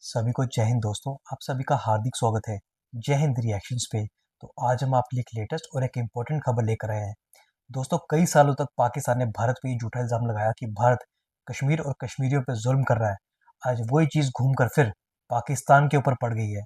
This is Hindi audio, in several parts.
सभी को जय हिंद दोस्तों। आप सभी का हार्दिक स्वागत है जय हिंद रिएक्शंस पे। तो आज हम आपके लिए एक लेटेस्ट और एक इम्पोर्टेंट खबर लेकर आए हैं। दोस्तों, कई सालों तक पाकिस्तान ने भारत पे ये झूठा इल्जाम लगाया कि भारत कश्मीर और कश्मीरियों पे जुल्म कर रहा है। आज वही चीज़ घूम कर फिर पाकिस्तान के ऊपर पड़ गई है।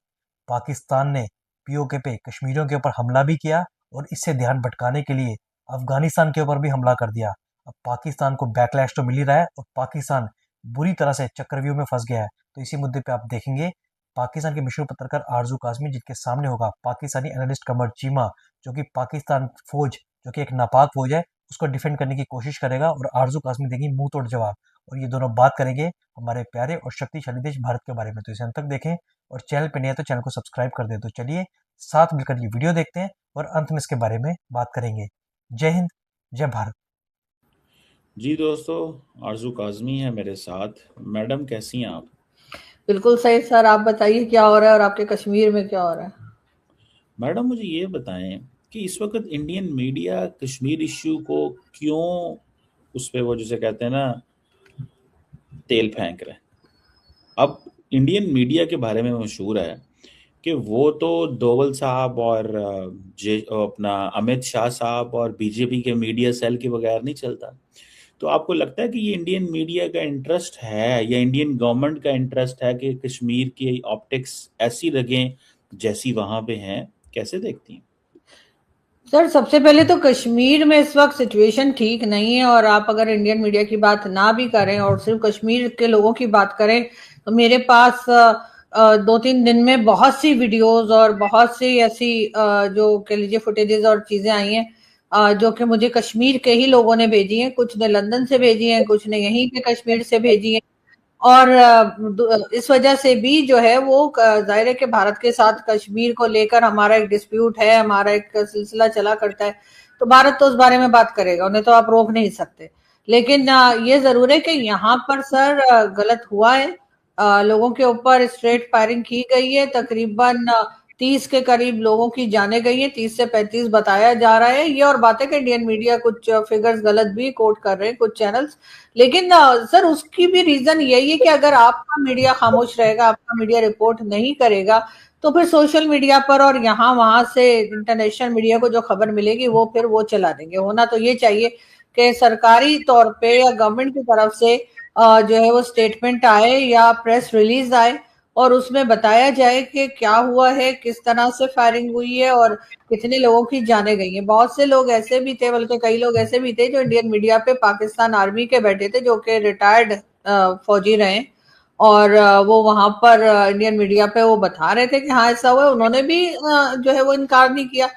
पाकिस्तान ने पीओके पे कश्मीरियों के ऊपर हमला भी किया और इससे ध्यान भटकाने के लिए अफगानिस्तान के ऊपर भी हमला कर दिया। अब पाकिस्तान को बैकलैश तो मिल ही रहा है और पाकिस्तान बुरी तरह से चक्रव्यूह में फंस गया है। तो इसी मुद्दे पे आप देखेंगे पाकिस्तान के मशहूर पत्रकार आरजू काजमी, जिनके सामने होगा पाकिस्तानी एनालिस्ट कमर चीमा, जो कि पाकिस्तान फौज, जो कि एक नापाक फौज है, उसको डिफेंड करने की कोशिश करेगा और आरजू काजमी देंगी मुंह तोड़ जवाब। और ये दोनों बात करेंगे हमारे प्यारे और शक्तिशाली देश भारत के बारे में। तो इसे अंत तक देखें और चैनल पे नए हैं तो चैनल को सब्सक्राइब कर दें। तो चलिए साथ मिलकर ये वीडियो देखते हैं और अंत में इसके बारे में बात करेंगे। जय हिंद, जय भारत। जी दोस्तों, आरजू काज़मी है मेरे साथ। मैडम कैसी हैं आप? बिल्कुल सही सर। आप बताइए क्या हो रहा है और आपके कश्मीर में क्या हो रहा है? मैडम मुझे ये बताएं कि इस वक्त इंडियन मीडिया कश्मीर इश्यू को क्यों उस पे वो जिसे कहते हैं ना तेल फेंक रहे हैं। अब इंडियन मीडिया के बारे में मशहूर है कि वो तो दोवल साहब और जे अपना अमित शाह साहब और बीजेपी के मीडिया सेल के बगैर नहीं चलता। तो आपको लगता है कि ये इंडियन मीडिया का इंटरेस्ट है या इंडियन गवर्नमेंट का इंटरेस्ट है कि कश्मीर की ऑप्टिक्स ऐसी लगें जैसी वहां पे हैं? कैसे देखती हैं? सर, सबसे पहले तो कश्मीर में इस वक्त सिचुएशन ठीक नहीं है, और आप अगर इंडियन मीडिया की बात ना भी करें और सिर्फ कश्मीर के लोगों की बात करें तो मेरे पास 2-3 दिन में बहुत सी वीडियोस और बहुत सी ऐसी जो कह लीजिए फुटेजेस और चीजें आई हैं, जो कि मुझे कश्मीर के ही लोगों ने भेजी हैं। कुछ ने लंदन से भेजी हैं, कुछ ने यहीं के कश्मीर से भेजी हैं। और इस वजह से भी जो है वो जाहिर है कि भारत के साथ कश्मीर को लेकर हमारा एक डिस्प्यूट है, हमारा एक सिलसिला चला करता है। तो भारत तो उस बारे में बात करेगा, उन्हें तो आप रोक नहीं सकते। लेकिन ये जरूर है कि यहाँ पर सर गलत हुआ है। लोगों के ऊपर स्ट्रेट फायरिंग की गई है। तकरीबन 30 के करीब लोगों की जाने गई है, 30 से 35 बताया जा रहा है। ये और बात है कि इंडियन मीडिया कुछ फिगर्स गलत भी कोट कर रहे हैं, कुछ चैनल्स। लेकिन सर, उसकी भी रीजन यही है कि अगर आपका मीडिया खामोश रहेगा, आपका मीडिया रिपोर्ट नहीं करेगा, तो फिर सोशल मीडिया पर और यहाँ वहां से इंटरनेशनल मीडिया को जो खबर मिलेगी वो फिर वो चला देंगे। होना तो ये चाहिए कि सरकारी तौर पे या गवर्नमेंट की तरफ से जो है वो स्टेटमेंट आए या प्रेस रिलीज आए और उसमें बताया जाए कि क्या हुआ है, किस तरह से फायरिंग हुई है और कितने लोगों की जाने गई हैं। बहुत से लोग ऐसे भी थे, बल्कि कई लोग ऐसे भी थे जो इंडियन मीडिया पे पाकिस्तान आर्मी के बैठे थे, जो कि रिटायर्ड फौजी रहे। और वो वहां पर इंडियन मीडिया पे वो बता रहे थे कि हाँ ऐसा हुआ है। उन्होंने भी जो है वो इनकार नहीं किया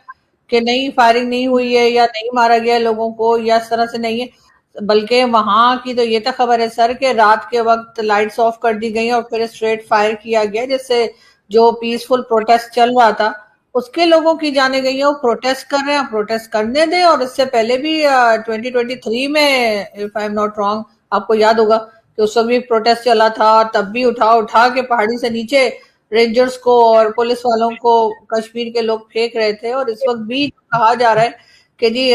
कि नहीं, फायरिंग नहीं हुई है या नहीं मारा गया लोगों को या इस तरह से नहीं है। बल्कि वहां की तो ये तक खबर है सर कि रात के वक्त लाइट्स ऑफ कर दी गई और फिर स्ट्रेट फायर किया गया, जिससे जो पीसफुल प्रोटेस्ट चल रहा था उसके लोगों की जाने गई है। वो प्रोटेस्ट कर रहे हैं, प्रोटेस्ट करने दें। और इससे पहले भी 2023 में, if I am not wrong, आपको याद होगा कि उस वक्त भी प्रोटेस्ट चला था, तब भी उठा उठा के पहाड़ी से नीचे रेंजर्स को और पुलिस वालों को कश्मीर के लोग फेंक रहे थे। और इस वक्त भी कहा जा रहा है कि जी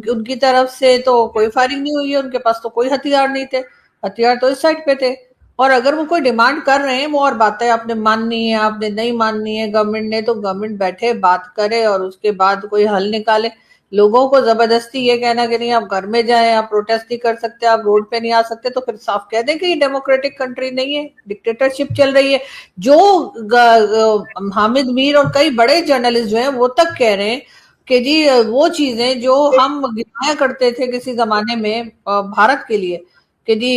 उनकी तरफ से तो कोई फायरिंग नहीं हुई है, उनके पास तो कोई हथियार नहीं थे, हथियार तो इस साइड पे थे। और अगर वो कोई डिमांड कर रहे हैं, वो और बात है, आपने माननी है आपने नहीं माननी है गवर्नमेंट ने, तो गवर्नमेंट बैठे बात करे और उसके बाद कोई हल निकाले। लोगों को जबरदस्ती ये कहना कि नहीं आप घर में जाएं, आप प्रोटेस्ट नहीं कर सकते, आप रोड पे नहीं आ सकते, तो फिर साफ कह दें कि ये डेमोक्रेटिक कंट्री नहीं है, डिक्टेटरशिप चल रही है। जो हामिद मीर और कई बड़े जर्नलिस्ट जो हैं वो तक कह रहे हैं कि जी वो चीजें जो हम गिनाया करते थे किसी जमाने में भारत के लिए, कि जी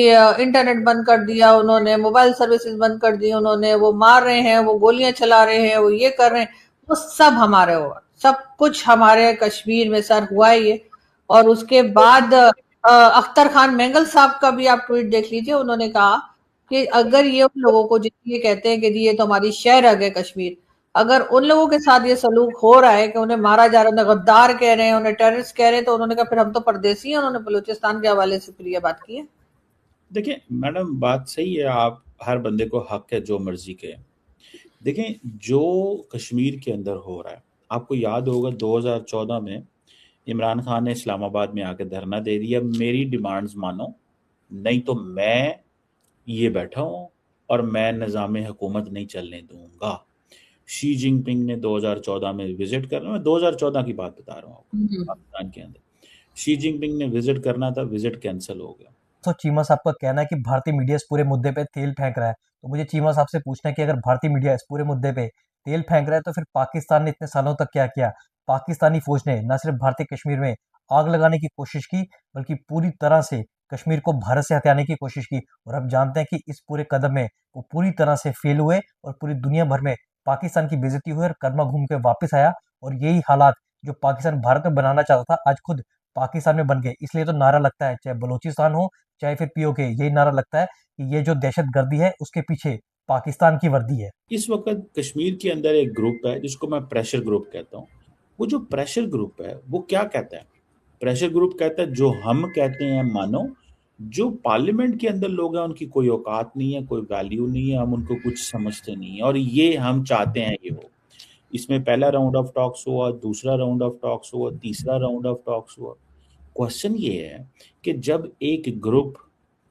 इंटरनेट बंद कर दिया उन्होंने, मोबाइल सर्विसेज बंद कर दी उन्होंने, वो मार रहे हैं, वो गोलियां चला रहे हैं, वो ये कर रहे हैं, वो सब हमारे हुआ, सब कुछ हमारे कश्मीर में सर हुआ ही है। और उसके बाद अख्तर खान मेंगल साहब का भी आप ट्वीट देख लीजिए। उन्होंने कहा कि अगर ये उन लोगों को जिन ये कहते हैं कि जी ये तो हमारी शहर है कश्मीर, अगर उन लोगों के साथ ये सलूक हो रहा है कि उन्हें मारा जा रहा है, उन्हें गद्दार कह रहे हैं, उन्हें टेररिस्ट कह रहे हैं, तो उन्होंने कहा फिर हम तो परदेसी हैं। उन्होंने बलूचिस्तान के हवाले से फिर ये बात की है। देखिए मैडम, बात सही है। आप हर बंदे को हक है जो मर्जी के। देखें, जो कश्मीर के अंदर हो रहा है, आपको याद होगा 2014 में इमरान खान ने इस्लामाबाद में आकर धरना दे दिया, मेरी डिमांड्स मानो नहीं तो मैं ये बैठा हूँ और मैं निज़ाम हुकूमत नहीं चलने दूंगा। शी जिनपिंग ने 2014 में विजिट करना, मैं 2014 की बात बता रहा हूँ आपको, पाकिस्तान के अंदर शी जिनपिंग ने विजिट करना था, विजिट कैंसिल हो गया। तो चीमा साहब का कहना है कि भारतीय मीडिया इस पूरे मुद्दे पे तेल फेंक रहा है। तो मुझे चीमा साहब से पूछना है कि अगर भारतीय मीडिया इस पूरे मुद्दे पे तेल फेंक रहा है तो फिर पाकिस्तान ने इतने सालों तक क्या किया? पाकिस्तानी फौज ने न सिर्फ भारतीय कश्मीर में आग लगाने की कोशिश की, बल्कि पूरी तरह से कश्मीर को भारत से हटाने की कोशिश की। और हम जानते हैं कि इस पूरे कदम में वो पूरी तरह से फेल हुए और पूरी दुनिया भर में पाकिस्तान की बेइज्जती हुई और कदमा घूम के वापस आया। और यही हालात जो पाकिस्तान भारत में बनाना चाहता था, आज खुद पाकिस्तान में बन गए। इसलिए तो नारा लगता है, चाहे बलूचिस्तान हो चाहे फिर पीओके, यही नारा लगता है कि ये जो दहशतगर्दी है उसके पीछे पाकिस्तान की वर्दी है। इस वक्त कश्मीर के अंदर एक ग्रुप है जिसको मैं प्रेशर ग्रुप कहता हूँ। वो जो प्रेशर ग्रुप है वो क्या कहता है? प्रेशर ग्रुप कहता है जो हम कहते हैं मानो, जो पार्लियामेंट के अंदर लोग हैं उनकी कोई औकात नहीं है, कोई वैल्यू नहीं है, हम उनको कुछ समझते नहीं है, और ये हम चाहते हैं ये हो। इसमें पहला राउंड ऑफ टॉक्स हुआ, दूसरा राउंड ऑफ टॉक्स हुआ, तीसरा राउंड ऑफ टॉक्स हुआ। क्वेश्चन ये है कि जब एक ग्रुप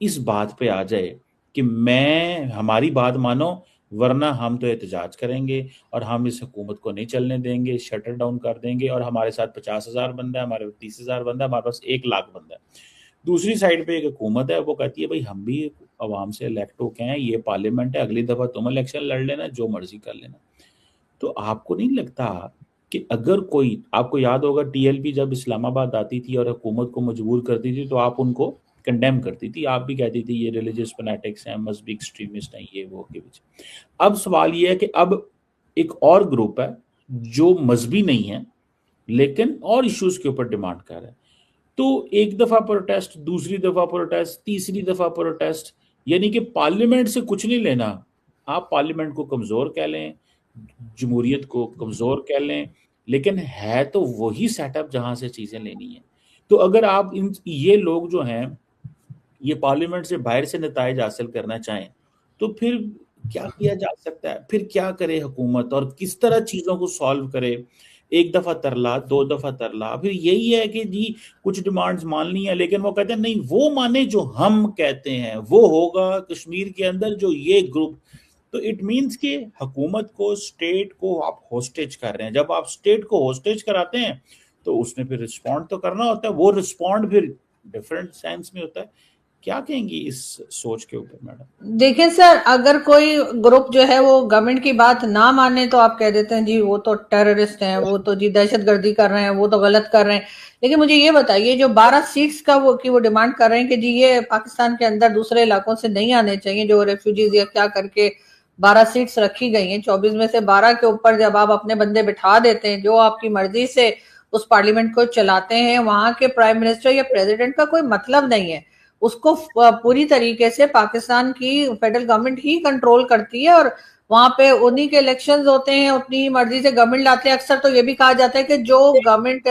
इस बात पे आ जाए कि मैं हमारी बात मानो वरना हम तो एहतजाज करेंगे और हम इस हुकूमत को नहीं चलने देंगे, शटर डाउन कर देंगे, और हमारे साथ 50,000 बंदा है, हमारे 30,000 बंदा है, हमारे पास 1 लाख बंदा है। दूसरी साइड पे एक हुकूमत है, वो कहती है भाई हम भी अवाम से इलेक्ट होके हैं, ये पार्लियामेंट है, अगली दफा तुम इलेक्शन लड़ लेना, जो मर्जी कर लेना। तो आपको नहीं लगता कि अगर कोई, आपको याद होगा टीएलपी जब इस्लामाबाद आती थी और हुकूमत को मजबूर करती थी तो आप उनको कंडेम करती थी, आप भी कहती थी ये रिलीजियस फैनेटिक्स हैं, मजहबी एक्सट्रीमिस्ट हैं, ये वो के पीछे। अब सवाल ये है कि अब एक और ग्रुप है जो मजहबी नहीं है लेकिन और इश्यूज के ऊपर डिमांड कर रहा है। तो एक दफा प्रोटेस्ट, दूसरी दफा प्रोटेस्ट, तीसरी दफा प्रोटेस्ट, यानी कि पार्लियामेंट से कुछ नहीं लेना। आप पार्लियामेंट को कमजोर कह लें, जमहूरियत को कमजोर कह लें, लेकिन है तो वही सेटअप जहां से चीजें लेनी है। तो अगर आप इन ये लोग जो हैं ये पार्लियामेंट से बाहर से नताइज हासिल करना चाहें तो फिर क्या किया जा सकता है? फिर क्या करे हुकूमत और किस तरह चीजों को सॉल्व करे? एक दफा तरला, दो दफा तरला, फिर यही है कि जी कुछ डिमांड्स माननी है, लेकिन वो कहते हैं नहीं वो माने जो हम कहते हैं वो होगा कश्मीर के अंदर जो ये ग्रुप। तो इट मीन्स कि हुकूमत को, स्टेट को आप होस्टेज कर रहे हैं। जब आप स्टेट को होस्टेज कराते हैं तो उसने फिर रिस्पॉन्ड तो करना होता है, वो रिस्पॉन्ड फिर डिफरेंट सेंस में होता है। क्या कहेंगी इस सोच के ऊपर मैडम? देखिए सर, अगर कोई ग्रुप जो है वो गवर्नमेंट की बात ना माने तो आप कह देते हैं जी वो तो टेररिस्ट हैं, वो तो जी दहशतगर्दी कर रहे हैं, वो तो गलत कर रहे हैं। लेकिन मुझे ये बताइए, जो 12 सीट्स का वो डिमांड कर रहे हैं कि जी ये पाकिस्तान के अंदर दूसरे इलाकों से नहीं आने चाहिए, जो रेफ्यूजीज या क्या करके 12 सीट्स रखी गई हैं, 24 में से 12 के ऊपर जब आप अपने बंदे बिठा देते हैं, जो आपकी मर्जी से उस पार्लियामेंट को चलाते हैं, वहां के प्राइम मिनिस्टर या प्रेसिडेंट का कोई मतलब नहीं है। उसको पूरी तरीके से पाकिस्तान की फेडरल गवर्नमेंट ही कंट्रोल करती है, और वहां पे उन्हीं के इलेक्शंस होते हैं, उतनी मर्जी से गवर्नमेंट लाते हैं। अक्सर तो ये भी कहा जाता है कि जो गवर्नमेंट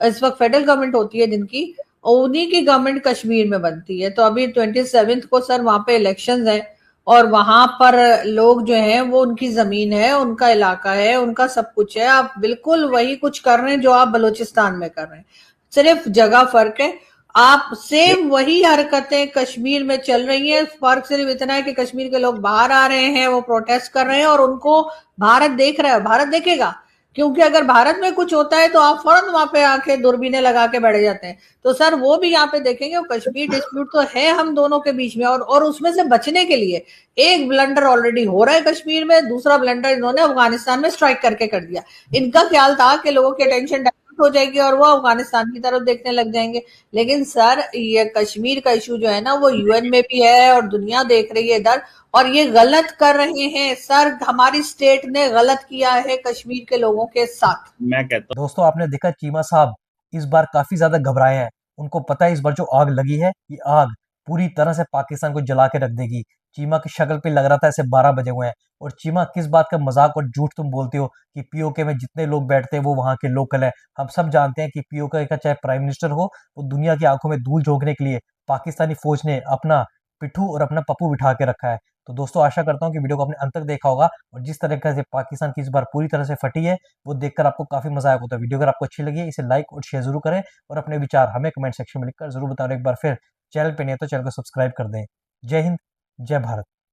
इस वक्त फेडरल गवर्नमेंट होती है जिनकी, उन्हीं की गवर्नमेंट कश्मीर में बनती है। तो अभी 27 को सर वहां पे इलेक्शंस है, और वहां पर लोग जो हैं वो उनकी जमीन है, उनका इलाका है, उनका सब कुछ है। आप बिल्कुल वही कुछ कर रहे हैं जो आप बलूचिस्तान में कर रहे हैं, सिर्फ जगह फर्क है। आप सेम वही हरकतें कश्मीर में चल रही हैं, फर्क सिर्फ इतना है कि कश्मीर के लोग बाहर आ रहे हैं, वो प्रोटेस्ट कर रहे हैं, और उनको भारत देख रहा है, भारत देखेगा। क्योंकि अगर भारत में कुछ होता है तो आप फौरन वहां पे आके दूरबीनें लगा के बैठ जाते हैं। तो सर वो भी यहाँ पे देखेंगे, वो कश्मीर डिस्प्यूट तो है हम दोनों के बीच में, और उसमें से बचने के लिए एक ब्लंडर ऑलरेडी हो रहा है कश्मीर में, दूसरा ब्लंडर इन्होंने अफगानिस्तान में स्ट्राइक करके कर दिया। इनका ख्याल था कि लोगों की अटेंशन हो जाएगी और वो अफगानिस्तान की तरफ देखने लग जाएंगे। लेकिन सर ये कश्मीर का इशू जो है ना, वो यूएन में भी है और दुनिया देख रही है इधर, और ये गलत कर रहे हैं सर। हमारी स्टेट ने गलत किया है कश्मीर के लोगों के साथ। मैं कहता हूँ दोस्तों आपने देखा चीमा साहब इस बार काफी ज्यादा घबराए हैं। उनको पता है इस बार जो आग लगी है, ये आग पूरी तरह से पाकिस्तान को जला के रख देगी। चीमा की शक्ल पे लग रहा था ऐसे 12 बजे हुए हैं। और चीमा किस बात का मजाक और झूठ तुम बोलते हो कि पीओके में जितने लोग बैठते हैं वो वहां के लोकल है। हम सब जानते हैं कि पीओके का चाहे प्राइम मिनिस्टर हो, वो दुनिया की आंखों में धूल झोंकने के लिए पाकिस्तानी फौज ने अपना पिट्ठू और अपना पप्पू बिठा के रखा है। तो दोस्तों आशा करता हूँ कि वीडियो को आपने अंत तक देखा होगा, और जिस तरीके से पाकिस्तान की इस बार पूरी तरह से फटी है वो देखकर आपको काफी मजा आएगा। तो वीडियो अगर आपको अच्छी लगी है इसे लाइक और शेयर जरूर करें, और अपने विचार हमें कमेंट सेक्शन में लिखकर जरूर बताओ। एक बार फिर चैनल पे नहीं है तो चैनल को सब्सक्राइब कर दें। जय हिंद, जय भारत।